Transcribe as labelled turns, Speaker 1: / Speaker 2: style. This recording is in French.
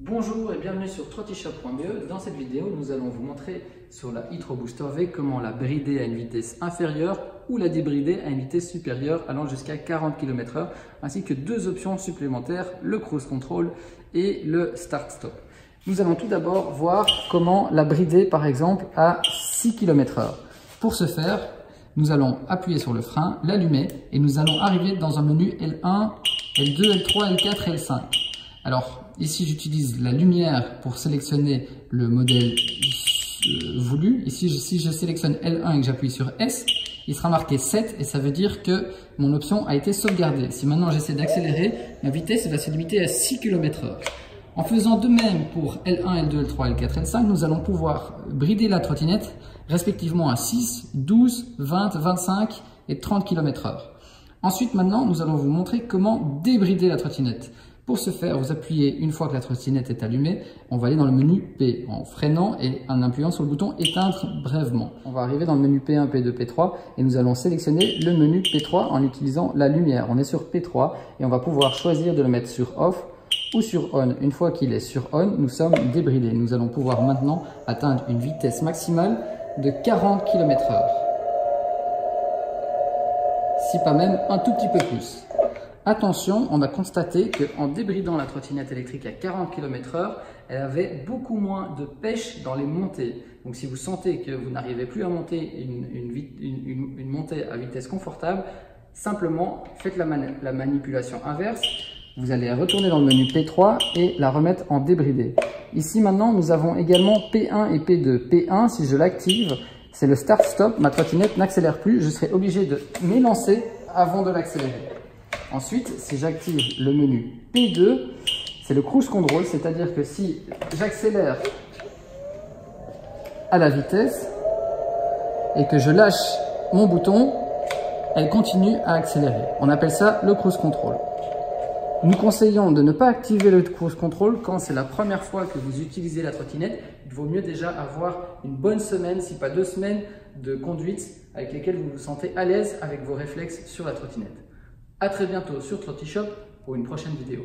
Speaker 1: Bonjour et bienvenue sur TrottiShop.be. Dans cette vidéo, nous allons vous montrer sur la e-Tro Booster V comment la brider à une vitesse inférieure ou la débrider à une vitesse supérieure allant jusqu'à 40 km/h, ainsi que deux options supplémentaires, le Cruise Control et le Start Stop. Nous allons tout d'abord voir comment la brider par exemple à 6 km/h. Pour ce faire, nous allons appuyer sur le frein, l'allumer et nous allons arriver dans un menu L1, L2, L3, L4 et L5. Alors ici j'utilise la lumière pour sélectionner le modèle voulu. Ici si je sélectionne L1 et que j'appuie sur S, il sera marqué 7 et ça veut dire que mon option a été sauvegardée. Si maintenant j'essaie d'accélérer, ma vitesse va se limiter à 6 km/h. En faisant de même pour L1, L2, L3, L4, L5, nous allons pouvoir brider la trottinette respectivement à 6, 12, 20, 25 et 30 km/h. Ensuite maintenant nous allons vous montrer comment débrider la trottinette. Pour ce faire, vous appuyez une fois que la trottinette est allumée, on va aller dans le menu P en freinant et en appuyant sur le bouton éteindre brièvement. On va arriver dans le menu P1, P2, P3 et nous allons sélectionner le menu P3 en utilisant la lumière. On est sur P3 et on va pouvoir choisir de le mettre sur off ou sur on. Une fois qu'il est sur on, nous sommes débridés. Nous allons pouvoir maintenant atteindre une vitesse maximale de 40 km/h. Si pas même un tout petit peu plus. Attention, on a constaté qu'en débridant la trottinette électrique à 40 km/h, elle avait beaucoup moins de pêche dans les montées. Donc si vous sentez que vous n'arrivez plus à monter une montée à vitesse confortable, simplement faites la manipulation inverse. Vous allez retourner dans le menu P3 et la remettre en débridé. Ici maintenant, nous avons également P1 et P2. P1, si je l'active, c'est le Start Stop. Ma trottinette n'accélère plus. Je serai obligé de m'élancer avant de l'accélérer. Ensuite, si j'active le menu P2, c'est le Cruise Control, c'est-à-dire que si j'accélère à la vitesse et que je lâche mon bouton, elle continue à accélérer. On appelle ça le Cruise Control. Nous conseillons de ne pas activer le Cruise Control quand c'est la première fois que vous utilisez la trottinette. Il vaut mieux déjà avoir une bonne semaine, si pas 2 semaines, de conduite avec lesquelles vous vous sentez à l'aise avec vos réflexes sur la trottinette. À très bientôt sur TrottiShop pour une prochaine vidéo.